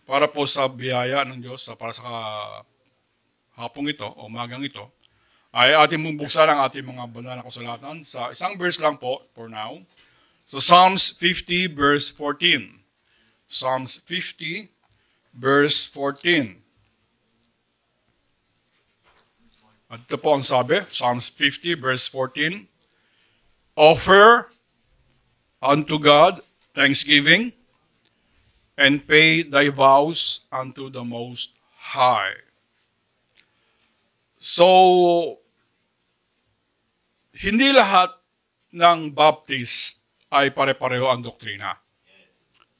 para po sa biyaya ng Diyos, para sa hapong ito, o umagang ito, ay ating bubuksan ang ating mga banal na kasulatan sa isang verse lang po for now. So Psalms 50 verse 14. Psalms 50 verse 14. At ito po ang sabi, Psalms 50 verse 14. Offer unto God thanksgiving and pay thy vows unto the Most High. So, hindi lahat ng Baptist ay pare-pareho ang doktrina.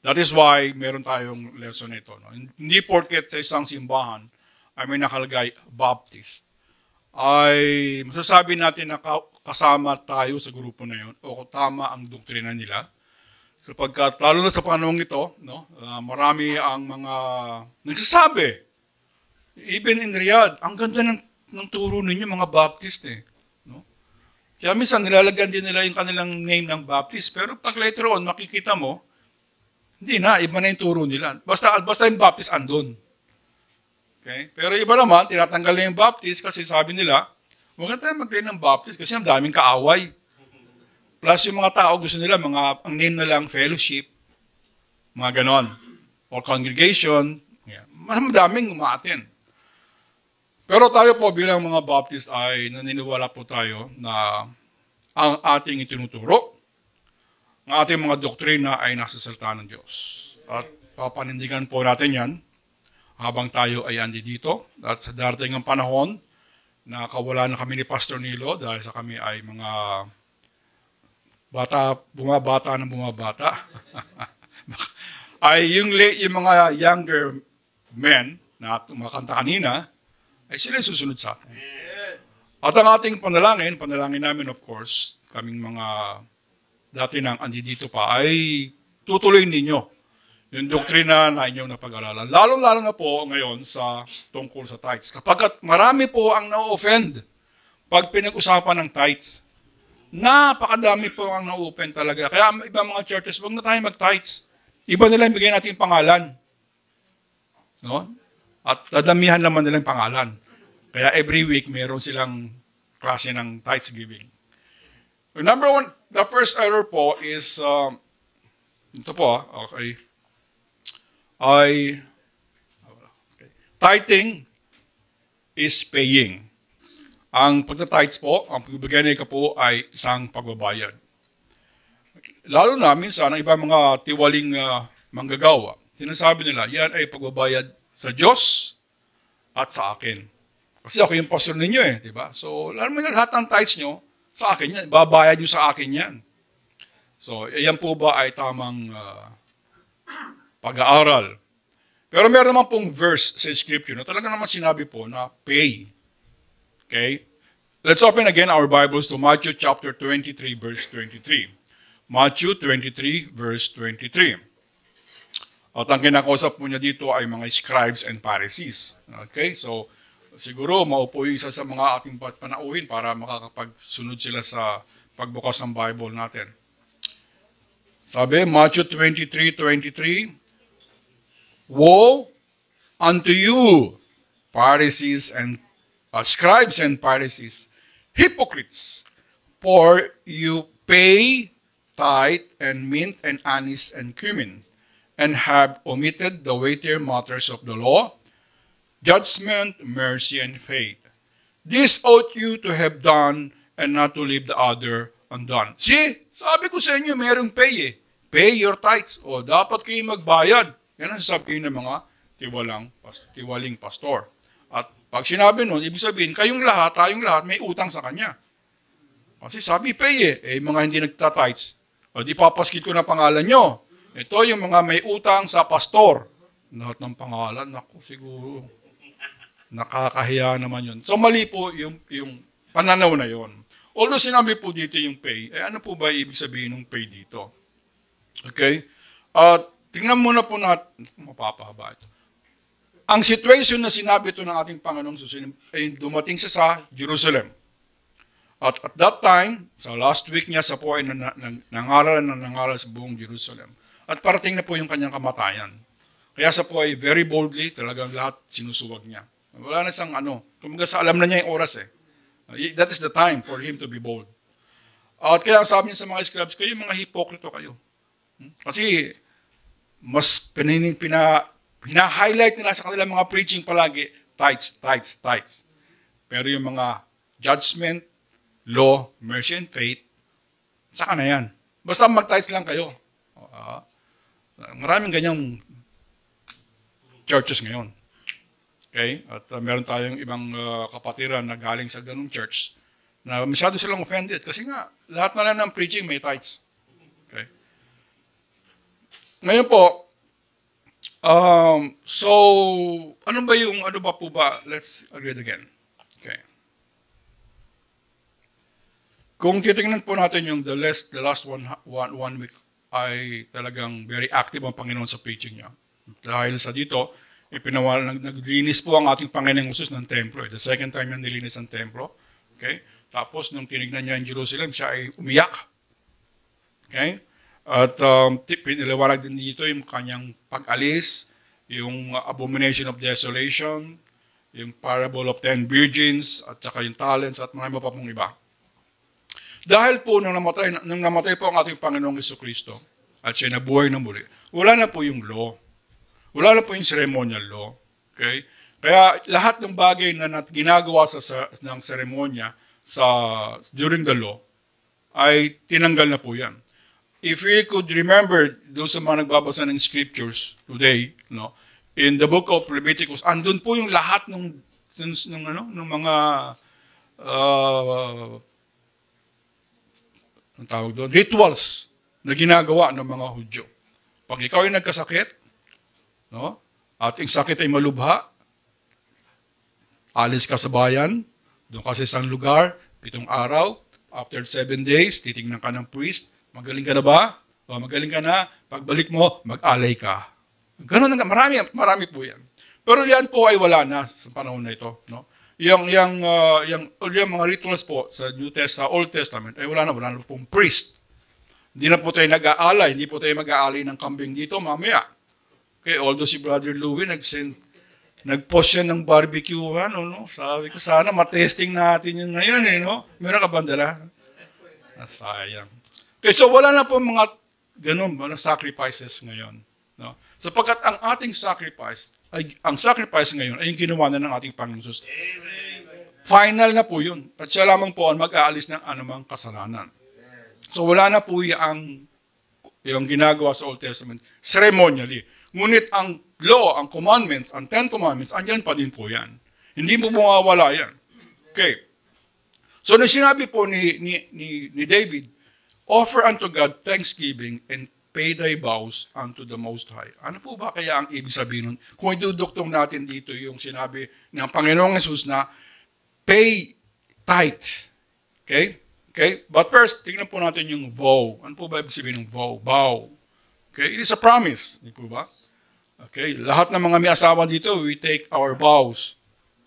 That is why meron tayong lesson ito. No? Hindi porket sa isang simbahan ay may nakalagay Baptist, ay masasabi natin na kasama tayo sa grupo na yun o tama ang doktrina nila. Sapagkat lalo na sa panahong ito, no, marami ang mga nagsasabi. Even in Riyadh, ang ganda ng turo ninyo mga Baptist eh. No? Kaya minsan nilalagyan din nila yung kanilang name ng Baptist. Pero pag later on, makikita mo, hindi na, iba na yung turo nila. Basta yung Baptist andun. Okay? Pero iba naman, tinatanggal na yung Baptist kasi sabi nila, huwag na tayo mag-claim ng Baptist kasi ang daming kaaway. Plus yung mga tao gusto nila, ang name na lang fellowship, mga ganon. Or congregation, mas madaming umaaten. Pero tayo po bilang mga Baptist ay naniniwala po tayo na ang ating itinuturo, ang ating mga doktrina ay nasa salita ng Diyos. At papanindigan po natin yan habang tayo ay andi dito. At sa darating ang panahon na kawalan na kami ni Pastor Nilo dahil sa kami ay mga bumabata. Ay yung mga younger men na tumakanta kanina, ay sila susunod sa atin. At ang ating panalangin namin of course, kaming mga dati nang andi dito pa, ay tutuloy ninyo yung doktrina na inyong napag-aralan. Lalo-lalo na po ngayon sa tungkol sa tithes. Kapag marami po ang na-offend pag pinag-usapan ng tithes. Napakadami po ang na-open talaga. Kaya ibang mga churches, huwag na tayo mag-tithes. Iba nila bigyan natin pangalan. No? At dadamihan naman nilang pangalan. Kaya every week, meron silang klase ng tithes giving. Number one, the first error po is, ito po, okay. Tithing is paying. Ang pagta-tithes po, ang pagbibigay ka po ay isang pagbabayad. Lalo na minsan, ang ibang mga tiwaling manggagawa, sinasabi nila, yan ay pagbabayad sa Diyos at sa akin. Kasi ako yung pastor ninyo eh, di ba? So, lahat ng tithes nyo, sa akin yan, babayad nyo sa akin yan. So, yan po ba ay tamang pag-aaral? Pero meron naman pong verse sa scripture na talaga naman sinabi po na pay. Okay? Let's open again our Bibles to Matthew chapter 23, verse 23. Matthew 23, verse 23. At ang kinakausap po niya dito ay mga scribes and Pharisees. Okay? So, siguro maupo yung isa sa mga ating panauhin para makakapagsunod sila sa pagbukas ng Bible natin. Sabi, Matthew 23:23, woe unto you, Pharisees and scribes and Pharisees, hypocrites, for you pay tithe and mint and anise and cumin, and have omitted the weightier matters of the law, judgment, mercy, and faith. This ought you to have done, and not to leave the other undone. See, sabi ko sa inyo, merong pay eh. Pay your tithes. O, dapat kayo magbayad. Yan ang sasabihin ng mga tiwaling pastor. At pag sinabi nun, ibig sabihin, kayong lahat, tayong lahat, may utang sa kanya. Kasi sabi, pay eh. Mga hindi nagtatites. O, di papaskit ko na pangalan nyo. Ito yung mga may utang sa pastor. Lahat ng pangalan, naku, siguro, nakakahiya naman yun. So, mali po yung pananaw na yun. Although sinabi po dito yung pay, ano po ba ibig sabihin ng pay dito? Okay? Tingnan muna po natin, mapapahaba ito. Ang situation na sinabi ito ng ating Panginoong Susulim ay dumating siya sa Jerusalem. At that time, sa last week niya, sa po ay nangaral sa buong Jerusalem. At parating na po yung kanyang kamatayan. Kaya sa po ay very boldly, talagang lahat sinusuwag niya. Wala na siyang kumbaga sa alam na niya yung oras eh. That is the time for him to be bold. At kaya sabi niya sa mga scribes, kayo mga hipokrito kayo. Kasi mas hina-highlight nila sa kanilang mga preaching palagi, tithes. Pero yung mga judgment, law, mercy, and faith, saka na yan. Basta mag-tithes lang kayo. Maraming ganyang churches ngayon. Okay? At meron tayong ibang kapatiran na galing sa ganung church na masyado silang offended kasi nga, lahat na lang ng preaching may tithes. Okay? Ngayon po, so, ano ba po ba? Let's read again. Okay. Kung titingnan po natin yung the last one week, ay talagang very active ang Panginoon sa preaching niya. Dahil sa dito, naglinis po ang ating Panginoong Jesus ng templo. The second time niya nilinis ang templo. Okay? Tapos, nung tinignan niya ang Jerusalem, siya ay umiyak. Okay? At piniliwanag din dito yung kanyang pag-alis, yung abomination of desolation, yung parable of 10 virgins, at saka yung talents, at marami pa pong iba. Dahil po, nung namatay po ang ating Panginoong Jesucristo, at siya nabuhay na muli, wala na po yung law. Wala na po yung ceremonial law. Okay? Kaya lahat ng bagay na ginagawa ng seremonya during the law, ay tinanggal na po yan. If we could remember, doon sa mga nagbabasa ng scriptures today, in the book of Leviticus, andun po yung lahat ng mga ang tawag doon, rituals na ginagawa ng mga Hudyo. Pag ikaw ay nagkasakit, at yung sakit ay malubha, alis ka sa bayan, doon ka sa isang lugar, 7 araw, after 7 days, titingnan ka ng priest, magaling ka na ba? O magaling ka na, pagbalik mo, mag-alay ka. Ganun na, marami po yan. Pero yan po ay wala na sa panahon na ito. Yung mga rituals po sa Old Testament, ay wala na pong priest. Hindi na po tayo nag-aalay, hindi po tayo mag-aalay ng kambing dito mamaya. Okay, although si Brother Louie nag-post siya ng barbecue, sabi ko sana matesting natin yun ngayon, Meron ka bandala? Sayang. Okay, so wala na po mga ganun, sacrifices ngayon. Sapagkat ang ating sacrifice, ang sacrifice ngayon ay yung ginawa na ng ating Panginoon Jesus. Final na po yun. At siya lamang po ang mag-aalis ng anumang kasalanan. So wala na po yung ginagawa sa Old Testament ceremonially. Ngunit ang law, ang commandments, ang 10 commandments, andyan pa din po yan. Hindi po mawawala yan. Okay. So nung sinabi po ni David, offer unto God thanksgiving and pay thy vows unto the Most High. Ano po ba kaya ang ibig sabihin nun? Kung iduduktong natin dito yung sinabi ng Panginoong Jesus na pay tithe. Okay? Okay? But first, tingnan po natin yung vow. Ano po ba ibig sabihin ng vow? Vow. Okay? It is a promise. Di po ba? Okay? Lahat ng mga may asawa dito, we take our vows.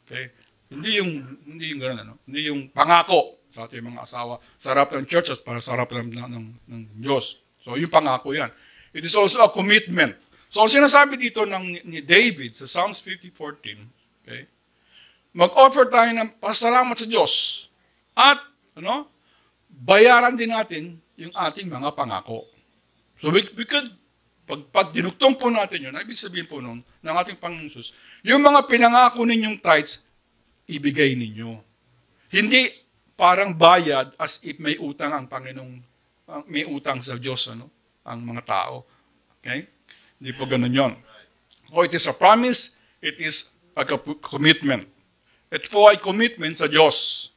Okay? Hindi yung gano'n, Hindi yung pangako sa ating mga asawa. Sa harap ng church at para sa harap ng Diyos. So, yung pangako yan. It is also a commitment. So, ang sinasabi dito ni David sa Psalms 50:14, okay, mag-offer tayo ng pasalamat sa Diyos at bayaran din natin yung ating mga pangako. So, we could, pag dinugtong po natin yun, ibig sabihin po nun, ng ating Panginoon Jesus, yung mga pinangako ninyong tithes, ibigay ninyo. Hindi parang bayad as if may utang ang Panginoong may utang sa Diyos, ang mga tao. Okay? Hindi po ganun yun. So it is a promise, it is a commitment. Ito po ay commitment sa Diyos.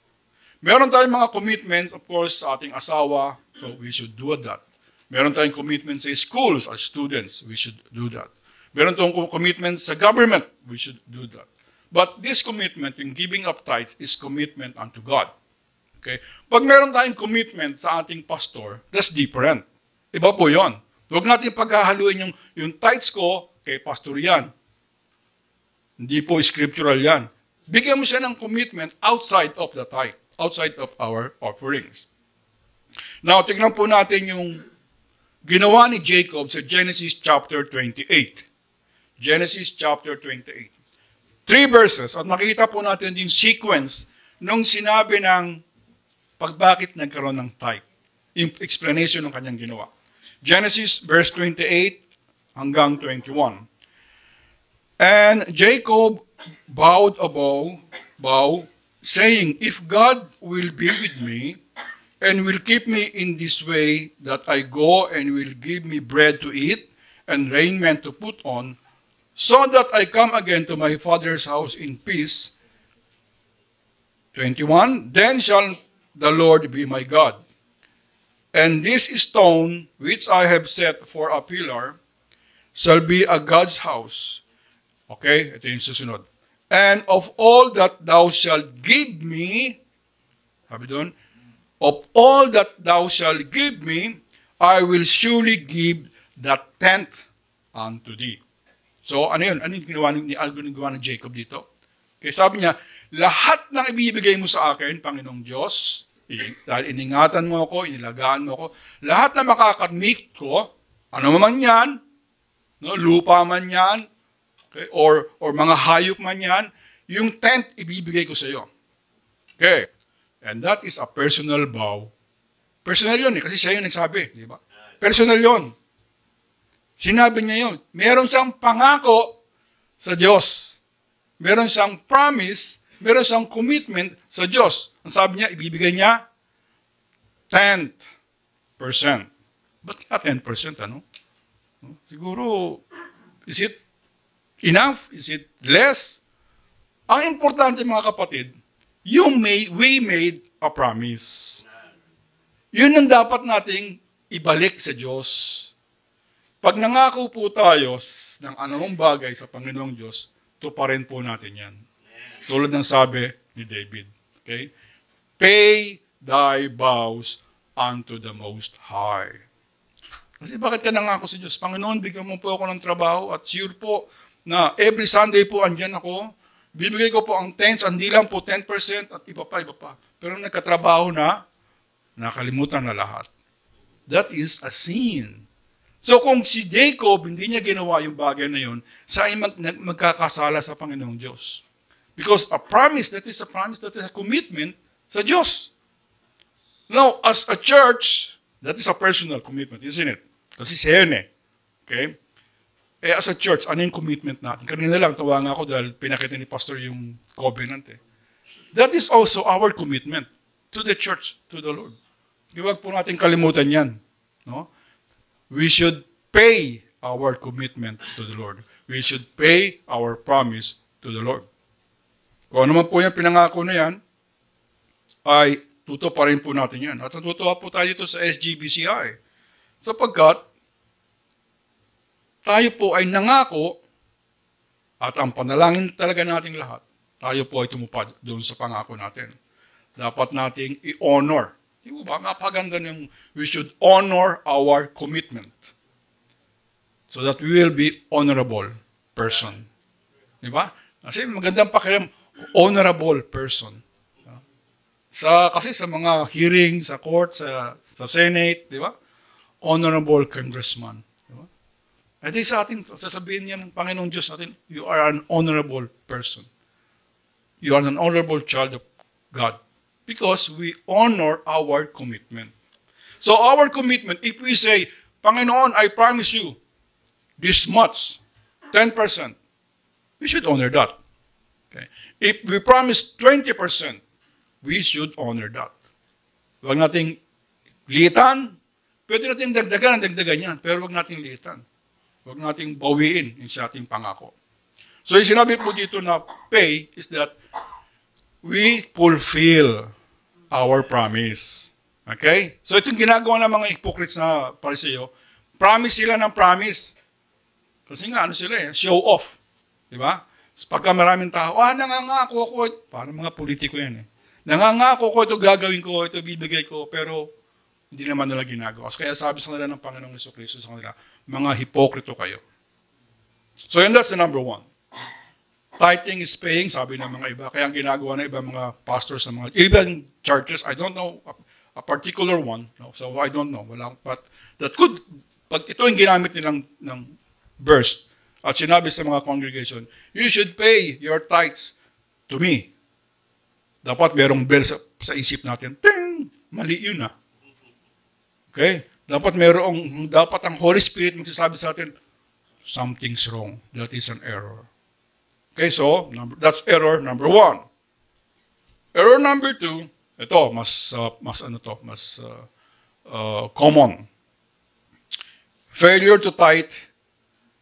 Meron tayong mga commitments, of course, sa ating asawa, so we should do that. Meron tayong commitment sa schools, as students, we should do that. Meron tayong commitment sa government, we should do that. But this commitment, yung giving up tithes, is commitment unto God. Okay? Pag meron tayong commitment sa ating pastor, that's different. Iba po yun. Huwag natin paghahaluin yung tithes ko, kay pastor yan. Hindi po scriptural yan. Bigyan mo siya ng commitment outside of the tithe, outside of our offerings. Now, tignan po natin yung ginawa ni Jacob sa Genesis chapter 28. Genesis chapter 28. 3 verses, at makita po natin yung sequence nung sinabi ng bakit nagkaroon ng type. Yung explanation ng kanyang ginawa. Genesis verse 28 hanggang 21. And Jacob bowed a bow, saying, If God will be with me, and will keep me in this way that I go, and will give me bread to eat, and raiment to put on, so that I come again to my father's house in peace. 21, Then shall the Lord be my God. And this stone which I have set for a pillar shall be a God's house. Okay, ito yung susunod. And of all that thou shalt give me, sabi doon, of all that thou shalt give me, I will surely give the tenth unto thee. So, ano yun? Ano yung ginawa ni Jacob dito? Okay, sabi niya, lahat ng ibibigay mo sa akin, Panginoong Diyos, dahil iningatan mo ako, inilagaan mo ako, lahat na makakamit ko, ano man yan, no, lupa man yan, okay, or mga hayop man yan, yung tenth ibibigay ko sa iyo. Okay. And that is a personal vow. Personal yun kasi siya yung nagsabi, di ba? Personal yun. Sinabi niya yun. Meron siyang pangako sa Diyos. Meron siyang promise, meron siyang commitment sa Diyos. Ang sabi niya, ibibigay niya 10%. Ba't ka 10%, ano? Siguro, is it enough? Is it less? Ang importante, mga kapatid, we made a promise. Yun ang dapat nating ibalik sa Diyos. Pag nangako po tayo ng anumang bagay sa Panginoong Diyos, tuparin po natin yan. Tulad ng sabi ni David. Okay? Pay thy vows unto the Most High. Kasi bakit ka nangako sa Diyos? Panginoon, bigyan mo po ako ng trabaho at sure po na every Sunday po andyan ako. Bibigay ko po ang tens, hindi lang po 10% at iba pa. Pero nagkatrabaho na, nakalimutan na lahat. That is a sin. So kung si Jacob, hindi niya ginawa yung bagay na yun, saan magkakasala sa Panginoong Diyos? Because a promise, that is a commitment sa Diyos. Now, as a church, that is a personal commitment, isn't it? Kasi siya yun eh. Okay? As a church, ano yung commitment natin? Kanina lang, tawa nga ako dahil pinakita ni Pastor yung covenant eh. That is also our commitment to the church, to the Lord. Huwag po natin kalimutan yan. No? We should pay our commitment to the Lord. We should pay our promise to the Lord. Kung ano man po yung pinangako na yan, ay tutuparin po natin yan. At natutuwa po tayo dito sa SGBCI. Sapagkat, tayo po ay nangako at ang panalangin talaga nating lahat, tayo po ay tumupad doon sa pangako natin. Dapat nating i-honor. Di ba? Napaganda ng we should honor our commitment so that we will be honorable person. Di ba? Kasi magandang pakiram, honorable person. Kasi sa mga hearing, sa court, sa Senate, di ba? Honorable congressman. Di ba? At sa atin, sasabihin niya ng Panginoong Diyos natin, you are an honorable person. You are an honorable child of God. Because we honor our commitment. So our commitment, if we say, Panginoon, I promise you this much, 10%, we should honor that. Okay. If we promise 20%, we should honor that. Huwag nating liitan. Pwede natin dagdagan yan, pero huwag nating liitan. Huwag nating bawiin yung sa ating pangako. So yung sinabi po dito na pay is that we fulfill our promise. Okay? So itong ginagawa ng mga hypocrites na Pariseo, promise sila ng promise. Kasi nga, ano sila eh, show off. Diba? Pagka maraming tao, nangangako ako, parang mga politiko yan eh. Nangangako ko, ito gagawin ko, ito bibigay ko, pero hindi naman nila ginagawa. Kaya sabi sa kanila ng Panginoong Jesucristo sa kanila, mga hipokrito kayo. So and that's the number one. Tithing is paying, sabi ng mga iba. Kaya ang ginagawa ng ibang mga pastors, ng mga even churches, I don't know a particular one, no? So I don't know. But that could, pag ito yung ginamit nilang ng verse, At sinabi sa mga congregation, you should pay your tithes to me. Dapat merong bell sa isip natin. Ting! Mali yun ah. Okay? Dapat ang Holy Spirit magsasabi sa atin, something's wrong. That is an error. Okay, so that's error number 1. Error number 2, ito, mas common. Failure to tithe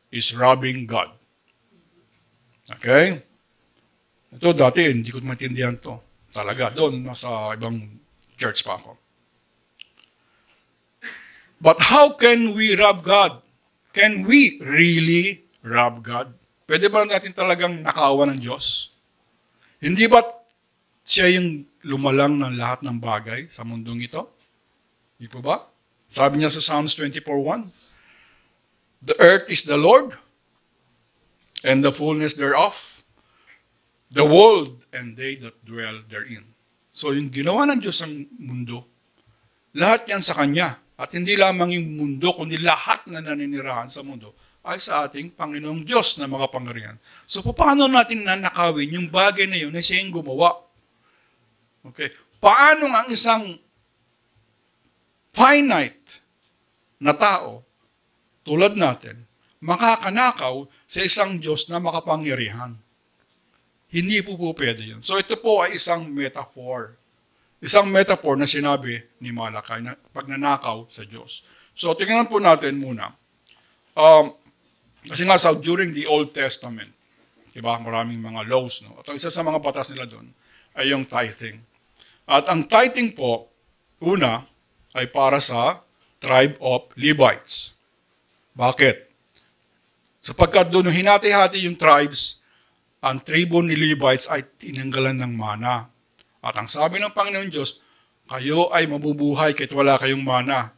is robbing God. Okay? Ito dati, hindi ko maintindihan to. Talaga, doon, nasa ibang church pa ako. But how can we rob God? Can we really rob God? Pwede ba natin talagang nakawan ng Diyos? Hindi ba siya yung lumalang ng lahat ng bagay sa mundong ito? Hindi po ba? Sabi niya sa Psalms 24:1, the earth is the Lord, and the fullness thereof, the world, and they that dwell therein. So yung ginawa ng Diyos ang mundo, lahat yan sa Kanya. At hindi lamang yung mundo, kundi lahat na naninirahan sa mundo ay sa ating Panginoong Diyos na makapangyarihan. So, paano natin nanakawin yung bagay na yun na siya yung gumawa? Okay. Paano ang isang finite na tao, tulad natin, makakanakaw sa isang Diyos na makapangyarihan? Hindi po pwede yun. So, ito po ay isang metaphor. Isang metaphor na sinabi ni Malakay na pagnanakaw sa Diyos. So, tingnan po natin muna. Kasi nga during the Old Testament, diba, maraming mga laws. No? At ang isa sa mga batas nila doon ay yung tithing. At ang tithing po, una, ay para sa tribe of Levites. Bakit? Sapagkat doon hinati-hati yung tribes, ang tribo ni Levites ay tinanggalan ng mana. At ang sabi ng Panginoon Diyos, kayo ay mabubuhay kahit wala kayong mana.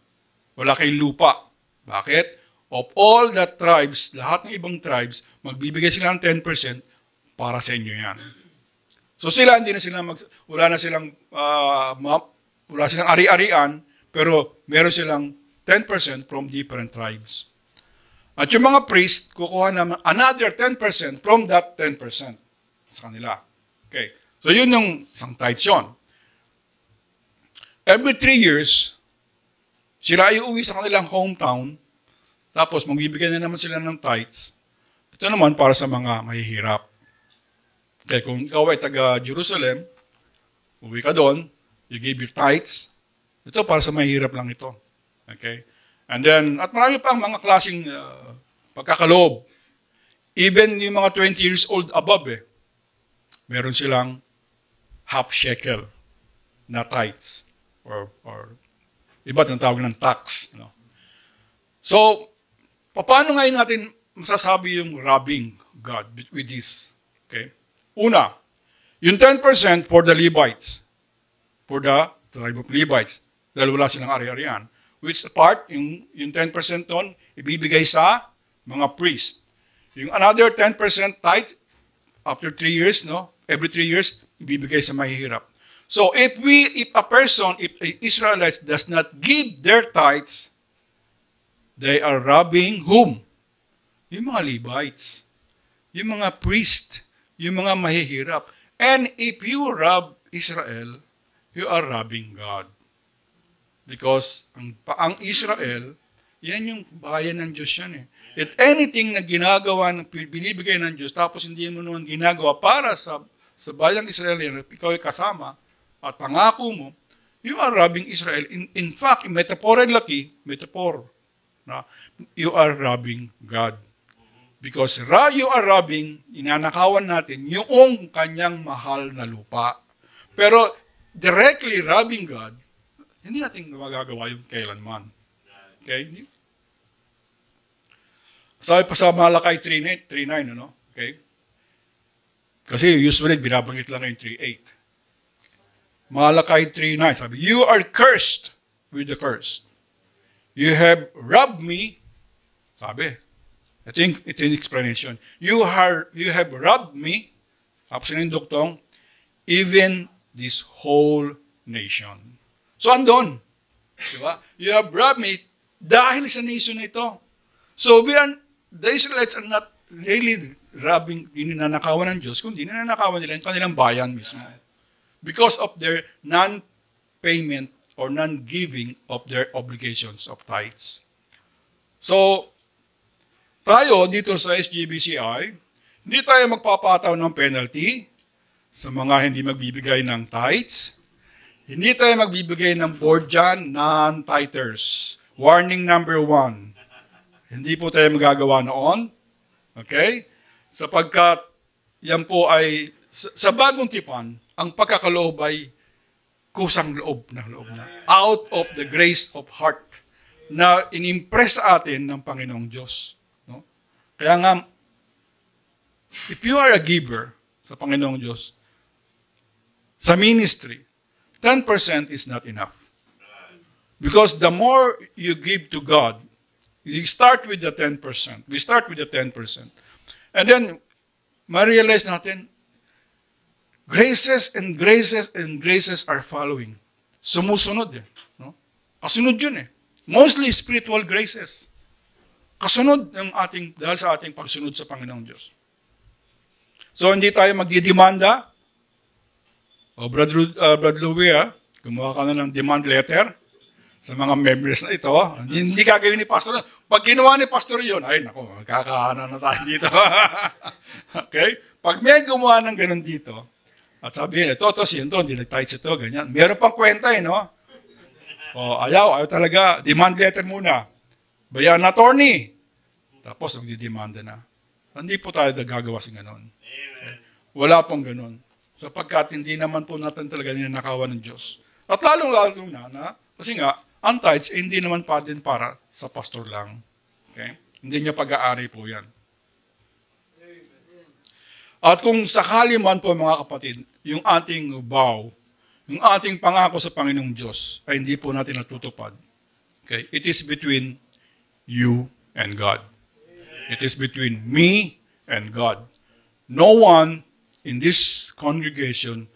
Wala kayong lupa. Bakit? Of all the tribes, lahat ng ibang tribes, magbibigay sila ng 10% para sa inyo yan. So sila, wala silang ari-arian, pero meron silang 10% from different tribes. At yung mga priest, kukuha naman another 10% from that 10% sa kanila. Okay. So yun yung isang tithe yun. Every 3 years, sila ay uuwi sa kanilang hometown, tapos magbibigay na naman sila ng tithes. Ito naman para sa mga mahihirap. Okay, kung ikaw ay taga-Jerusalem, uwi ka doon, you give your tithes, ito para sa mahihirap lang ito. Okay? And then, at marami pang mga klaseng pagkakaloob. Even yung mga 20 years old above, meron silang half shekel na tithes or iba tinatawag ng tax. No? So, paano ngayon natin masasabi yung robbing God with this? Okay? Una, yung 10% for the Levites, for the tribe of Levites, dahil wala silang ari-arian, which part, yung 10% doon, ibibigay sa mga priest. Yung another 10% tithe, after 3 years, no? Every 3 years, ibibigay sa mahihirap. So, if Israelites does not give their tithes, they are robbing whom? Yung mga Levites, yung mga priest, yung mga mahihirap. And if you rob Israel, you are robbing God. Because ang Israel, yan yung bayan ng Diyos yan eh. At anything na ginagawa, binibigay ng Diyos, tapos hindi mo naman ginagawa para sa bayang Israel yan, ikaw ay kasama, at pangako mo, you are robbing Israel. In fact, metaphor, na you are robbing God. Because you are robbing, inanakawan natin yung kanyang mahal na lupa. Pero directly robbing God, hindi natin magagawa yung kailanman. Okay? Sabi pa sa Malakay 3:9, ano? Okay? Kasi usually binabanggit lang yung 3:8. Malakay 3:9, sabi, you are cursed with the curse. You have robbed me, sabi, ito yung explanation. You have robbed me, tapos yung duktong, even this whole nation. So, andun. Diba? You have robbed me dahil sa nation na ito. So, the Israelites are not really robbing, ninanakawan ng Diyos, kundi ninanakawan nila yung kanilang bayan mismo. Because of their non-payment or non-giving of their obligations of tithes. So, tayo dito sa SGBCI, hindi tayo magpapataw ng penalty sa mga hindi magbibigay ng tithes. Hindi tayo magbibigay ng board dyan, non-tithers. Warning number 1. Hindi po tayo magagawa noon. Okay? Sapagkat yan po ay, sa bagong tipan, ang pagkakaloob ay kusang loob na. Out of the grace of heart na inimpress sa atin ng Panginoong Diyos. No? Kaya nga, if you are a giver sa Panginoong Diyos, sa ministry, 10% is not enough. Because the more you give to God, you start with the 10%. We start with the 10%. And then, ma-realize natin, graces and graces and graces are following. Sumusunod eh. No? Kasunod yun eh. Mostly spiritual graces. Kasunod ng dahil sa ating pagsunod sa Panginoong Diyos. So, hindi tayo magdidemanda. O, Brad Louie, gumawa ka na ng demand letter sa mga members na ito. Hindi gagawin ni Pastor. Pag ginawa ni Pastor yun, ay nako, magkakaana na tayo dito. Okay? Pag may gumawa ng ganun dito, at sabihin, ito, hindi nag-tights ito, ganyan. Meron pang kwenta no? O, ayaw talaga, demand letter muna. Bayan na attorney. Tapos, magdidemanda na. Hindi po tayo gagawa sa ganun. Okay? Wala pong ganun. Sapagkat hindi naman po natin talaga ninanakawan ng Diyos. At lalong-lalong na, kasi nga, ang tithes, hindi naman pa din para sa pastor lang. Okay? Hindi niya pag-aari po yan. At kung sakali man po mga kapatid, yung ating vow, yung ating pangako sa Panginoong Diyos, ay hindi po natin natutupad. Okay? It is between you and God. It is between me and God. No one in this congregation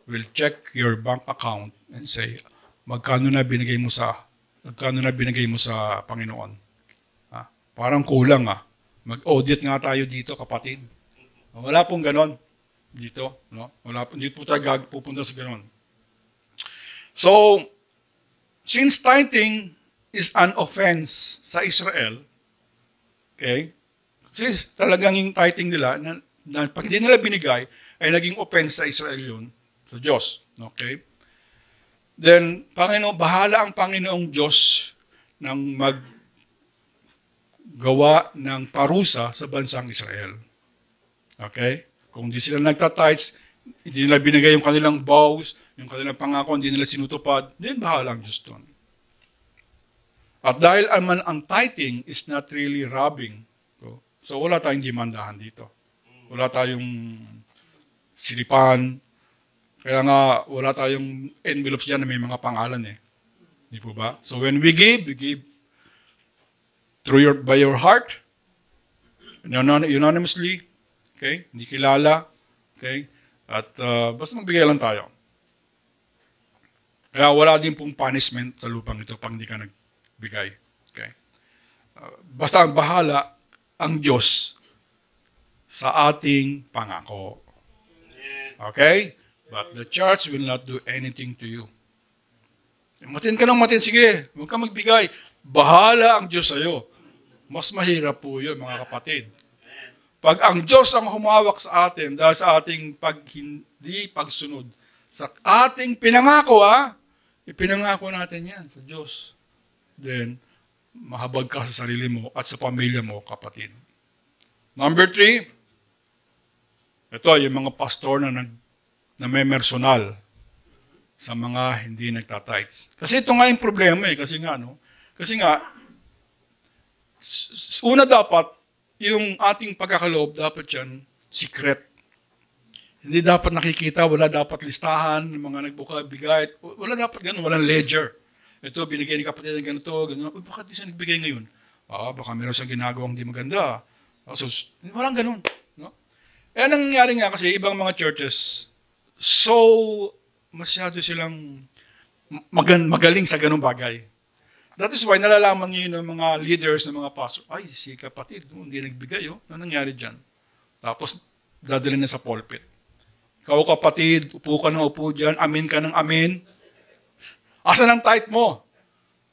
will check your bank account and say, magkano na binigay mo sa Panginoon? Parang kulang Mag-audit nga tayo dito, kapatid. Wala pong ganon dito, no? Hindi po tayo pupunta sa ganon. So, since tithing is an offense sa Israel, okay? Since talagang yung tithing nila, na pag hindi nila binigay, ay naging offense sa Israel yun, sa Diyos. Okay? Then, bahala ang Panginoong Diyos ng maggawa ng parusa sa bansang Israel. Okay? Kung hindi sila nagtatights, hindi nila binigay yung kanilang vows, yung kanilang pangako, hindi nila sinutupad, then bahala ang Diyos doon. At dahil ang tithing is not really robbing, so wala tayong demandahan dito. Wala tayong silipan. Kaya nga, wala tayong envelopes dyan na may mga pangalan eh. Di po ba? So when we give by your heart, unanimously, okay? Hindi kilala, okay? At basta magbigay lang tayo. Kaya wala din pong punishment sa lupang ito pag hindi ka nagbigay. Okay? Basta ang bahala ang Diyos sa ating pangako. Okay? But the church will not do anything to you. Matin ka ng matin, sige, huwag ka magbigay. Bahala ang Diyos sa'yo. Mas mahirap po yun, mga kapatid. Pag ang Diyos ang humawak sa atin dahil sa ating hindi pagsunod, sa ating pinangako, ipinangako natin yan sa Diyos. Then, mahabag ka sa sarili mo at sa pamilya mo, kapatid. Number 3, ito yung mga pastor na may personal sa mga hindi nagtatights. Kasi ito nga yung problema Kasi nga, una dapat, yung ating pagkakaloob, dapat yan, secret. Hindi dapat nakikita, wala dapat listahan ng mga nagbuka, bigay. Wala dapat ganun, walang ledger. Ito, binigay ni kapatid ng ganito, gano'n. Uy, bakit di siya nagbigay ngayon? Baka meron siyang ginagawang di maganda. So, walang ganun. No? Eh, nangyari nga kasi, ibang mga churches, masyado silang magaling sa ganung bagay. That is why nalalaman ngayon ng mga leaders, ng mga pastor, ay, si kapatid, hindi nagbigay, ano nangyari dyan? Tapos, dadalhin na sa pulpit. Ikaw kapatid, upo ka ng upo dyan, amin ka ng amin. Asan ang tithe mo?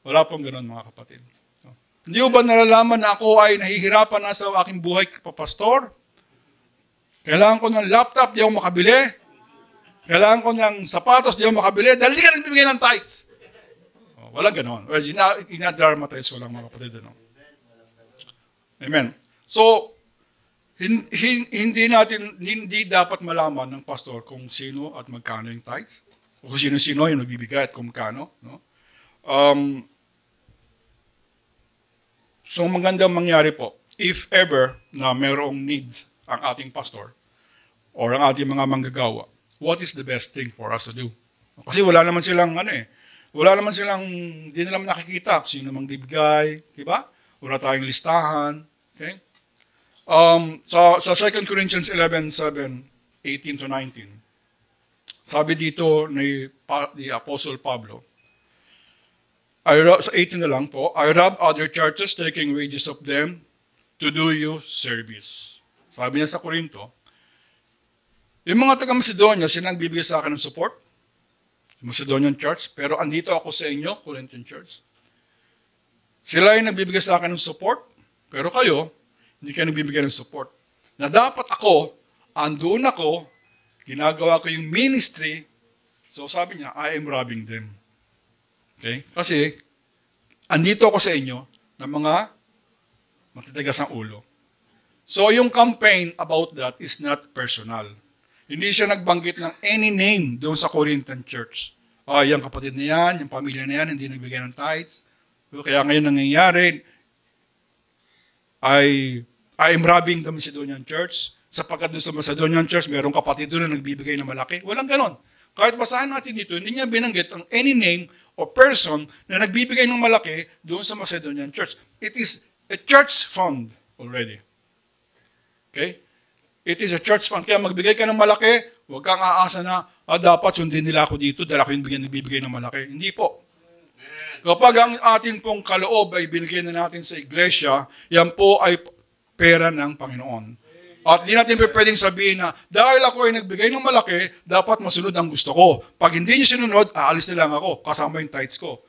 Wala pong ganun, mga kapatid. Hindi mo ba nalalaman na ako ay nahihirapan na sa aking buhay kapastor? Kailangan ko ng laptop, di ako makabili. Kailangan ko ng sapatos, di ako makabili. Dahil di ka nagbibigay ng tithes. Wala ganon. Well, ina-dramatize ko lang, mga kapatid. Ano? Amen. So, hindi dapat malaman ng pastor kung sino at magkano yung tithes. O kung sino-sino yung nagbibigay at kung magkano. No? So, magandang mangyari po, if ever na mayroong needs ang ating pastor or ang ating mga manggagawa, what is the best thing for us to do? Kasi wala naman silang, hindi naman nakikita kung sino mang bibigay, di ba? Wala tayong listahan. Okay? Sa 2 Corinthians 11:7, 18 to 19, sabi dito ni Apostle Pablo, sa 18 na lang po, I rob other churches taking wages of them to do you service. Sabi niya sa Corinto, yung mga taga-Macedonia, sila nagbibigay sa akin ng support, Macedonian church, pero andito ako sa inyo, Corinthian church. Sila yung nagbibigay sa akin ng support, pero kayo, hindi kayo nagbibigay ng support. Na dapat ako, andoon ako, ginagawa ko yung ministry, so sabi niya, I am robbing them. Okay? Kasi, andito ako sa inyo ng mga matitigas ng ulo. So, yung campaign about that is not personal. Hindi siya nagbanggit ng any name doon sa Corinthian church. Yung kapatid na yan, yung pamilya na yan, hindi nagbigay ng tithes. Kaya ngayon nangyayari, I am robbing the Macedonian church. Sapagkat doon sa Macedonian church, mayroong kapatid doon na nagbibigay ng malaki. Walang ganon. Kahit basahan natin dito, hindi niya binanggit ang any name o person na nagbibigay ng malaki doon sa Macedonian church. It is a church fund already. Okay? It is a church fund. Kaya magbigay ka ng malaki, huwag kang aasa na, dapat sundin nila ako dito dahil ako yung nagbibigay ng malaki. Hindi po. Kapag ang ating pong kaloob ay binigay na natin sa iglesia, yan po ay pera ng Panginoon. At hindi natin pwedeng sabihin na, dahil ako ay nagbigay ng malaki, dapat masunod ang gusto ko. Pag hindi nyo sinunod, aalis na lang ako, kasama yung tithes ko.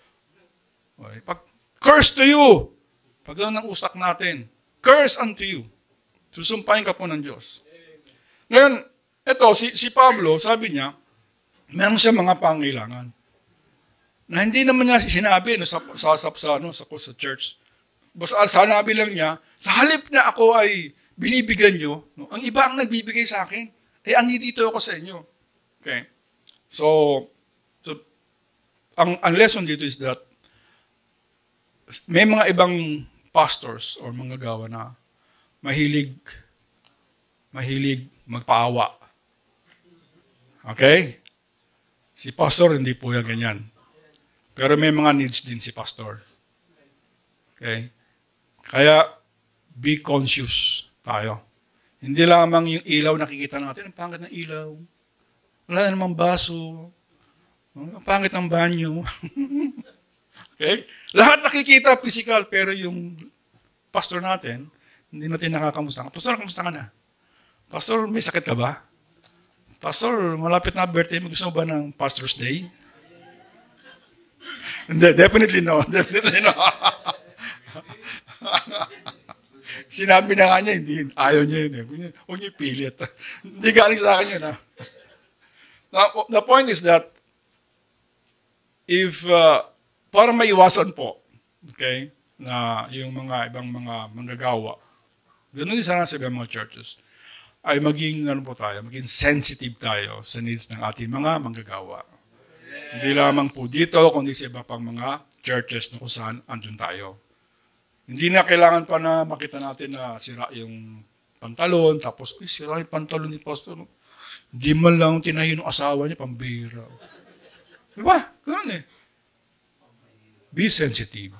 Okay. Pag, curse to you! Pag ganoon ang ustak natin, curse unto you. Susumpahin ka po ng Diyos. Ngayon, ito, si Pablo, sabi niya, meron siya mga pangailangan. Na hindi naman niya sinabi sa church. Basta sanabi lang niya, sa halip na ako ay binibigyan nyo, ang iba ang nagbibigay sa akin. Andito ako sa inyo. Okay? So ang lesson dito is that may mga ibang pastors or mga gawa na mahilig magpaawa. Okay? Si pastor, hindi po yan ganyan. Pero may mga needs din si pastor. Okay? Kaya, be conscious tayo. Hindi lamang yung ilaw nakikita natin, ang pangit ng ilaw. Wala namang baso. Ang pangit ng banyo. Okay? Lahat nakikita physical, pero yung pastor natin, hindi natin nakakamusta. Pastor, kamusta ka na? Pastor, may sakit ka ba? Pastor, malapit na birthday mo. Gusto mo ba ng Pastor's Day? Hindi, definitely no. Definitely no. Sinabi na nga niya, hindi, ayaw niya yun. Huwag niyo pilit. Hindi galing sa akin yun. Now, the point is that, if, para maiwasan po, okay, na yung mga ibang mga manggagawa, ganoon din sana sa ibang mga churches, ay maging sensitive tayo sa needs ng ating mga manggagawa. Hindi lamang po dito, kundi sa iba pang mga churches na kung saan andun tayo. Hindi na kailangan pa na makita natin na sira yung pantalon, tapos, sira yung pantalon ni pastor. Hindi man lang tinahin ng asawa niya, pambira. Diba? Ganun eh. Be sensitive.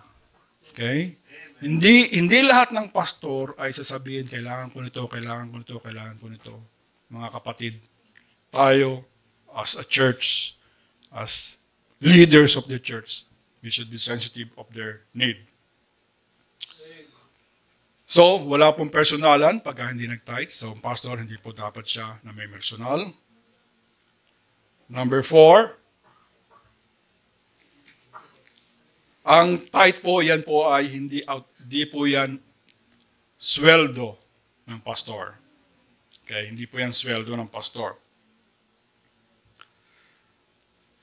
Okay? Hindi lahat ng pastor ay sasabihin, kailangan ko nito, kailangan ko nito, kailangan ko nito. Mga kapatid, tayo as a church, as leaders of the church, We should be sensitive of their need. So, wala pong personalan pagka hindi nag-tithe. So, pastor, hindi po dapat siya na may personal. Number 4, ang tithe po, yan po ay hindi po yan sweldo ng pastor. Okay, hindi po yan sweldo ng pastor.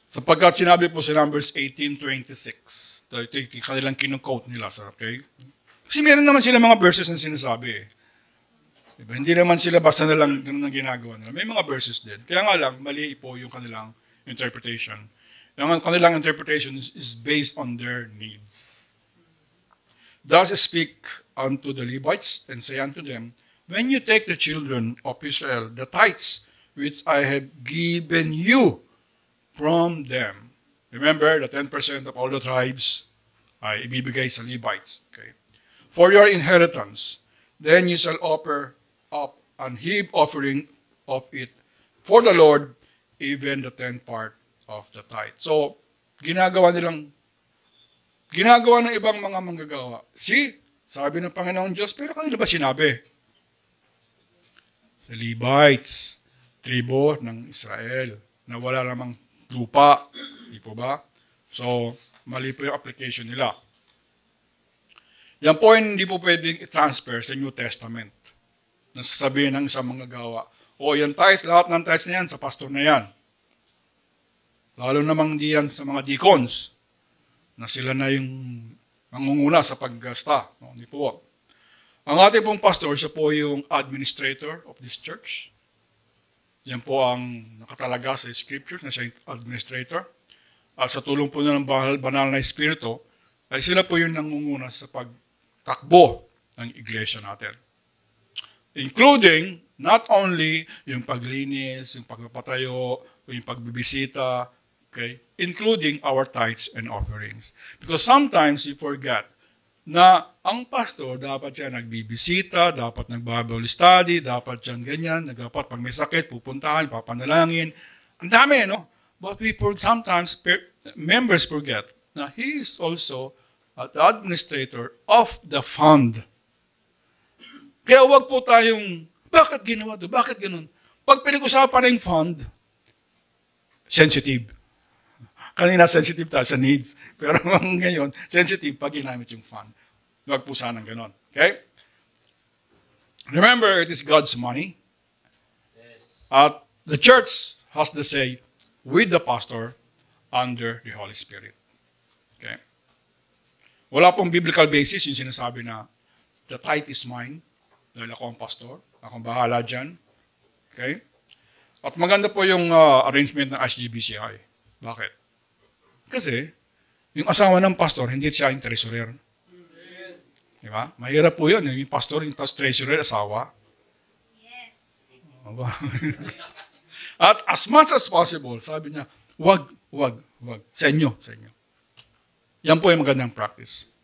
Sapagkat sinabi po sa Numbers 18:26, ito yung kanilang kinukot nila. Okay? Kasi meron naman sila mga verses na sinasabi. Diba? Hindi naman sila basta na lang ginagawa nila. May mga verses din. Kaya nga lang, mali po yung kanilang interpretation. Yung kanilang interpretation is based on their needs. Thus speak unto the Levites and say unto them, when you take the children of Israel, the tithes which I have given you from them. Remember, the 10% of all the tribes ay ibibigay sa Levites. Okay? For your inheritance, then you shall offer up an heave offering of it for the Lord, even the 10th part of the tithe. So, ginagawa ng ibang mga manggagawa. See, sabi ng Panginoon Diyos, pero kanila ba sinabi? Sa Levites, tribo ng Israel, na wala namang lupa. Di po ba? So, mali po yung application nila. Yan po hindi po pwedeng i-transfer sa New Testament. Nasasabihin ng isang manggagawa, yan tithes, lahat ng tithes na yan, sa pastor na yan. Lalo namang di yan sa mga deacons, na sila na yung mangunguna sa paggasta. Hindi po. Ang ating pong pastor, siya po yung administrator of this church. Yan po ang nakatalaga sa scripture na siya yung administrator. At sa tulong po ng banal na espiritu, ay sila po yung nangunguna sa pagtakbo ng iglesia natin. Including not only yung paglinis, yung pagpapatayo, yung pagbibisita, okay, including our tithes and offerings. Because sometimes we forget na ang pastor dapat siya nagbibisita, dapat nag-Bible study, dapat siya ganyan, dapat pag may sakit, pupuntahan, papanalangin. Ang dami, no? But sometimes members forget na he is also the administrator of the fund. Kaya wag po tayong, bakit ginawa ito? Bakit ganun? Pag pinag-usapan ng fund, sensitive. Kanina sensitive tayo sa needs. Pero ngayon, sensitive pag ginamit yung fund. Huwag po sanang ganon. Okay? Remember, it is God's money. Yes. The church has the say with the pastor under the Holy Spirit. Okay? Wala pong biblical basis yung sinasabi na the tithe is mine. Dahil ako ang pastor. Akong bahala dyan. Okay? At maganda po yung arrangement ng SGBCI. Bakit? Kasi, yung asawa ng pastor, hindi siya yung treasurer. Di ba? Mahirap po yun. Yung pastor, yung treasurer, asawa. Yes. At as much as possible, sabi niya, wag. Sa inyo. Yan po yung magandang practice.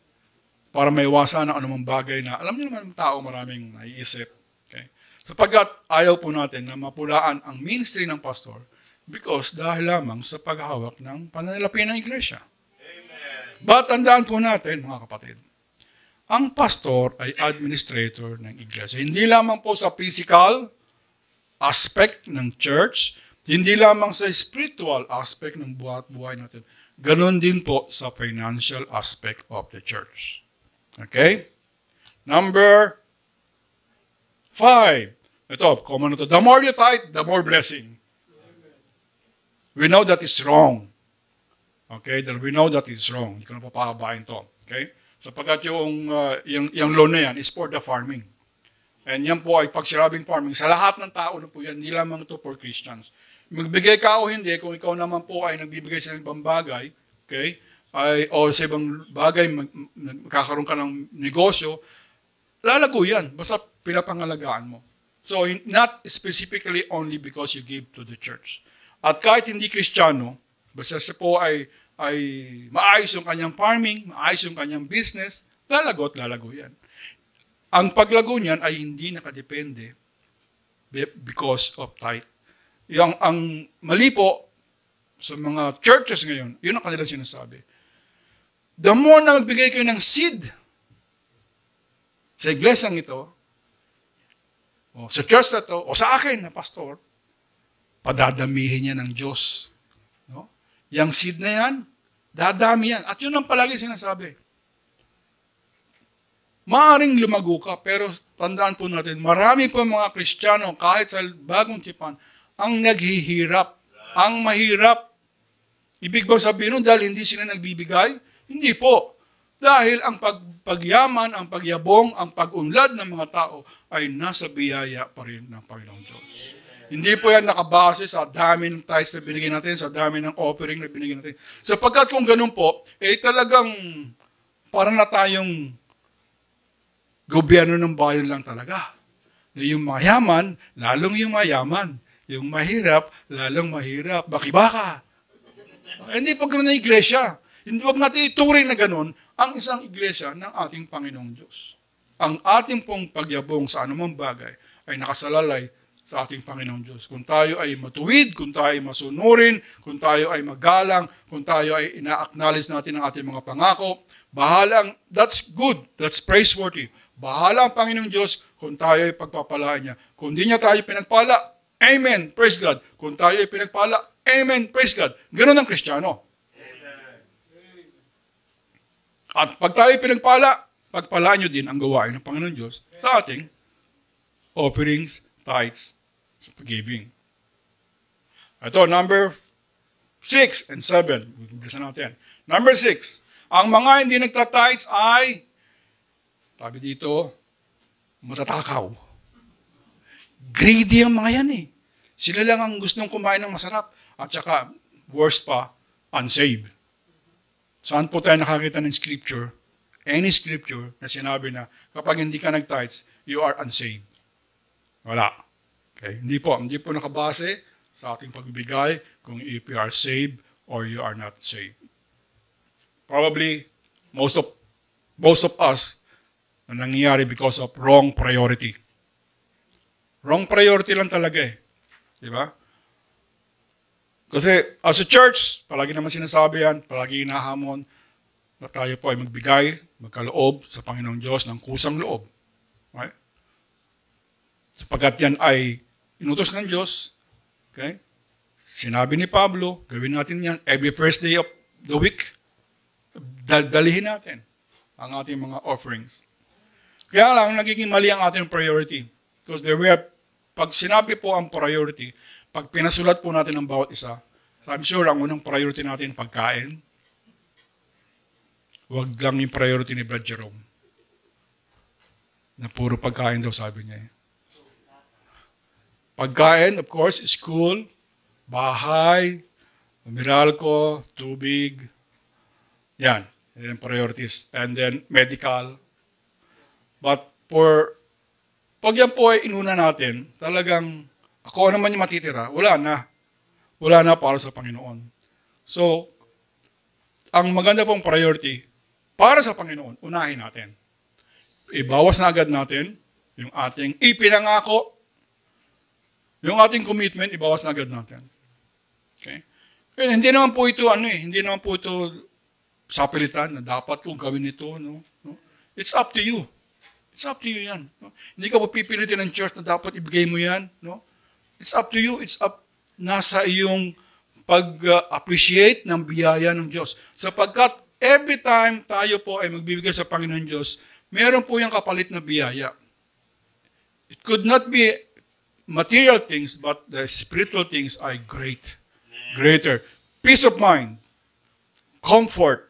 Para maiwasan ang anumang bagay na, alam niyo naman ang tao maraming naiisip. Okay? Sapagkat ayaw po natin na mapulaan ang ministry ng pastor because dahil lamang sa paghawak ng pananalapi ng iglesia. Amen. But tandaan po natin, mga kapatid, ang pastor ay administrator ng iglesia. Hindi lamang po sa physical aspect ng church, hindi lamang sa spiritual aspect ng buhay natin. Ganon din po sa financial aspect of the church. Okay? Number 5. Ito, common na ito. The more you tithe, the more blessing. We know that is wrong. Okay? We know that is wrong. Hindi ko na papahabain to. Okay? Sapagkat yung loan na yan is for the farming. And yan po ay pagsinabing farming. Sa lahat ng tao na po yan, hindi lamang ito for Christians. Magbigay ka o hindi, kung ikaw naman po ay nagbibigay sa ibang bagay, okay? O sa ibang bagay, magkakaroon ka ng negosyo, lalago yan. Basta pinapangalagaan mo. So, not specifically only because you give to the church. At kahit hindi Kristiyano, basta siya po ay maayos yung kanyang farming, maayos yung kanyang business, lalago yan. Ang paglago niyan ay hindi nakadepende because of tithe. Ang mali po sa mga churches ngayon, yun ang kanilang sinasabi. the more na magbigay kayo ng seed sa iglesyang ito, o sa church na to, o sa akin na pastor, padadamihin niya ng Diyos. No? Yang seed na yan, dadami yan. At yun ang palagi sinasabi. Maaring lumago ka, pero tandaan po natin, marami po mga Kristiyano, kahit sa bagong tipan, ang naghihirap, ang mahirap. Ibig bang sabihin nun, dahil hindi sila nagbibigay? Hindi po. Dahil ang pagyaman, ang pagyabong, ang pag-unlad ng mga tao ay nasa biyaya pa rin ng Panginoong Diyos. Hindi po yan nakabase sa dami ng tithes na binigay natin, sa dami ng offering na binigay natin. Sapagkat kung ganun po, talagang parang na tayong gobyerno ng bayan lang talaga. Yung mayaman, lalong yung mayaman. Yung mahirap, lalong mahirap. Baki-baka. Hindi po ganun na iglesia. Hindi wag natin ituring na ganun ang isang iglesia ng ating Panginoong Diyos. Ang ating pong pagyabong sa anumang bagay ay nakasalalay sa ating Panginoong Diyos. Kung tayo ay matuwid, kung tayo ay masunurin, kung tayo ay magalang, kung tayo ay ina-acknowledge natin ang ating mga pangako, bahalang, that's good, that's praiseworthy. Bahala ang Panginoong Diyos kung tayo ay pagpapalaan niya. Kung di niya tayo pinagpala, amen, praise God. Kung tayo ay pinagpala, amen, praise God. Ganun ang Kristiyano. At pag tayo ay pinagpala, pagpalaan niyo din ang gawain ng Panginoong Diyos sa ating offerings, tithes, sa pag-giving. Ito, number 6 and 7. Bilisan natin. Number 6, ang mga hindi nagtatites ay, sabi dito, matatakaw. Greedy ang mga yan eh. Sila lang ang gustong kumain ng masarap. At saka, worst pa, unsaved. Saan po tayo nakakita ng scripture? Any scripture na sinabi na kapag hindi ka nag-tithes, you are unsaved. Wala. Okay? Hindi po nakabase sa ating pagbibigay kung if you are saved or you are not saved. Probably, most of us na nangyayari because of wrong priority. Wrong priority lang talaga eh. Di ba? Kasi as a church, palagi naman sinasabi yan, palagi hinahamon na tayo po ay magbigay, magkaloob sa Panginoong Diyos ng kusang loob. Right? Sapagkat yan ay inutos ng Diyos. Okay? Sinabi ni Pablo, gawin natin yan every first day of the week. Dalihin natin ang ating mga offerings. Kaya lang, nagiging mali ang ating priority. Because pag sinabi po ang priority, pag pinasulat po natin ang bawat isa, I'm sure ang unang priority natin pagkain. Huwag lang yung priority ni Brad Jerome. Na puro pagkain daw sabi niya. Pagkain, of course, school, bahay, Meralco, tubig, yan. Yan priorities. And then medical. But pag yan po ay inuna natin, talagang ako naman yung matitira, wala na. Wala na para sa Panginoon. So, ang maganda pong priority, para sa Panginoon, unahin natin. Ibawas na agad natin yung ating ipinangako, yung ating commitment, ibawas na agad natin. Okay? And hindi naman po ito, hindi naman po ito sapilitan na dapat kong gawin ito. No? It's up to you. It's up to you yan. No? Hindi ka po pipilitin ng church na dapat ibigay mo yan. No? It's up to you. It's up nasa iyong pag-appreciate ng biyaya ng Diyos. Sapagkat every time tayo po ay magbibigay sa Panginoon Diyos, meron po yung kapalit na biyaya. It could not be material things, but the spiritual things are greater. Peace of mind. Comfort.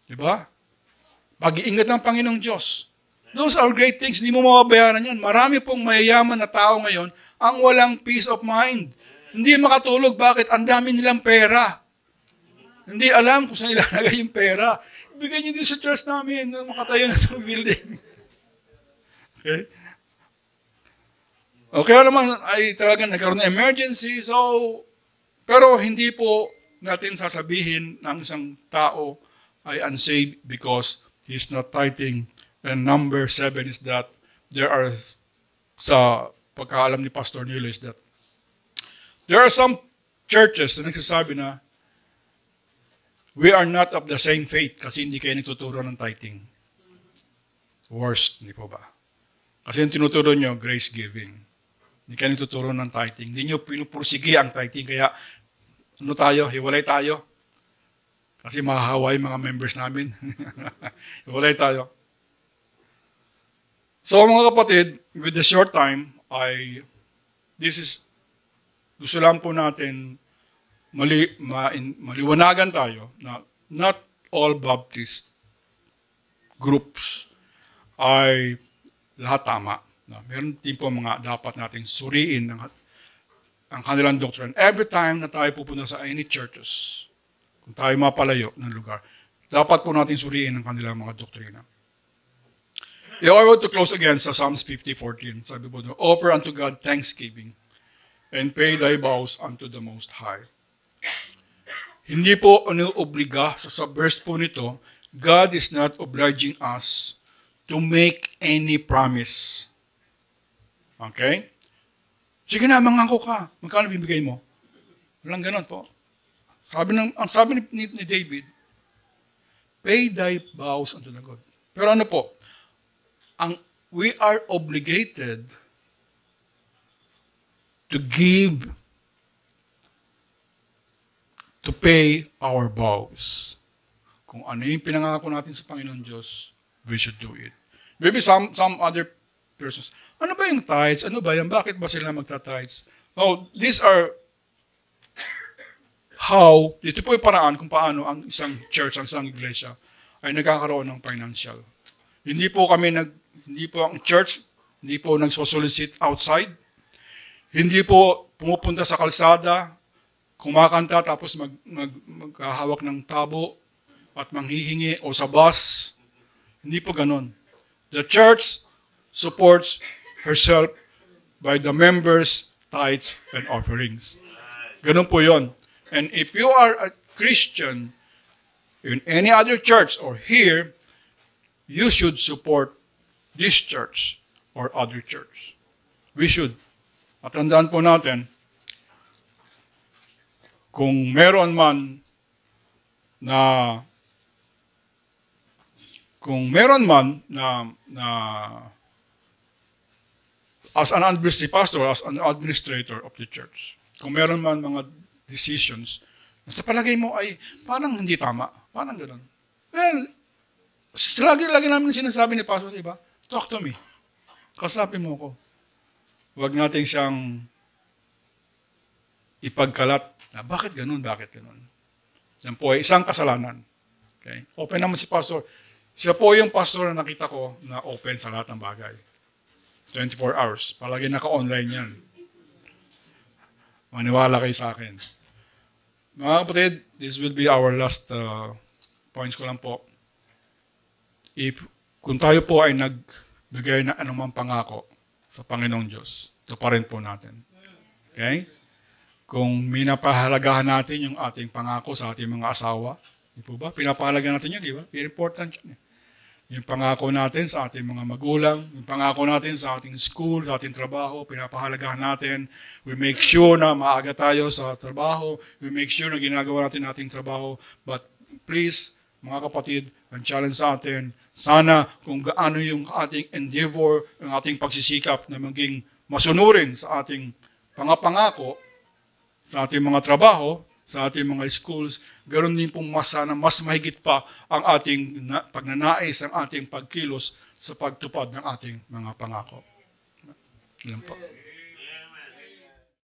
Diba? Pag-iingat ng Panginoong Diyos. Those are great things. Hindi mo mababayaran yan. Marami pong mayayaman na tao ngayon ang walang peace of mind. Hindi makatulog. Bakit? Ang dami nilang pera. Hindi alam kung saan ilalagay yung pera. Ibigay niyo din sa church namin na makatayo na itong building. Okay? Okay naman ay talagang nagkaroon ng emergency. Pero hindi po natin sasabihin ng isang tao ay unsaved because he's not tithing. And number 7 is that there are, sa pagkaalam ni Pastor Nilo is that there are some churches na nagsasabi na We are not of the same faith kasi hindi kayo nagtuturo ng tithing. Worst, hindi po ba? Kasi yung tinuturo nyo, grace giving. Hindi kayo nagtuturo ng tithing. Hindi nyo pinupursige ang tithing. Kaya, ano tayo? Hiwalay tayo. Kasi mahahawa yung mga members namin. Hiwalay tayo. So mga kapatid, with the short time, gusto lang po natin maliwanagan tayo na not all Baptist groups ay lahat tama. Meron din po mga dapat nating suriin ang kanilang doctrine. Every time na tayo pupunta sa any churches, kung tayo mapalayo ng lugar, dapat po natin suriin ang kanilang mga doktrina. I want to close again sa Psalms 50:14. Sabi po, offer unto God thanksgiving and pay thy vows unto the Most High. Hindi po obliga sa verse po nito, God is not obliging us to make any promise. Okay? Sige na, mangako ka. Magkano bibigay mo? Walang ganon po. Ang sabi ni David, pay thy vows unto the God. Pero ano po? We are obligated to give, to pay our vows. Kung ano yung pinangako natin sa Panginoon Diyos, we should do it. Maybe some other persons, ano ba yung tithes? Ano ba yan? Bakit ba sila magta-tithes? Oh, these are dito po yung paraan kung paano ang isang church, ang isang iglesia ay nagkakaroon ng financial. Hindi po ang church, hindi po nagsosolicit outside. Hindi po pumupunta sa kalsada, kumakanta tapos maghahawak ng tabo at manghihingi o sa bus. Hindi po ganon. The church supports herself by the members' tithes and offerings. Ganon po yon. And if you are a Christian in any other church or here, you should support this church or other church. We should. At tandaan po natin, kung meron man na as an pastor, as an administrator of the church, kung meron man mga decisions na sa palagay mo ay parang hindi tama, parang gano'n. Well, lagi namin sinasabi ni pastor, diba? Talk to me. Kasapin mo ko. Huwag natin siyang ipagkalat na bakit ganun. Yan po ay isang kasalanan. Okay? Open naman si pastor. Siya po yung pastor na nakita ko na open sa lahat ng bagay. 24 hours. Palagi naka-online yan. Maniwala kayo sa akin. Mga kapatid, this will be our last points ko lang po. Kung tayo po ay nagbigay ng anumang pangako sa Panginoong Diyos, ito pa rin po natin. Okay? Kung minapahalagahan natin yung ating pangako sa ating mga asawa, di po ba? Pinapahalagahan natin yun, di ba? Very important yun. Yung pangako natin sa ating mga magulang, yung pangako natin sa ating school, sa ating trabaho, pinapahalagahan natin. We make sure na maaga tayo sa trabaho. We make sure na ginagawa natin ating trabaho. But please, mga kapatid, ang challenge sa atin, sana kung gaano yung ating endeavor, yung ating pagsisikap na maging masunurin sa ating pangako, sa ating mga trabaho, sa ating mga schools, ganoon din pong mas mahigit pa ang ating pagnanais, ang ating pagkilos sa pagtupad ng ating mga pangako. Ilan po?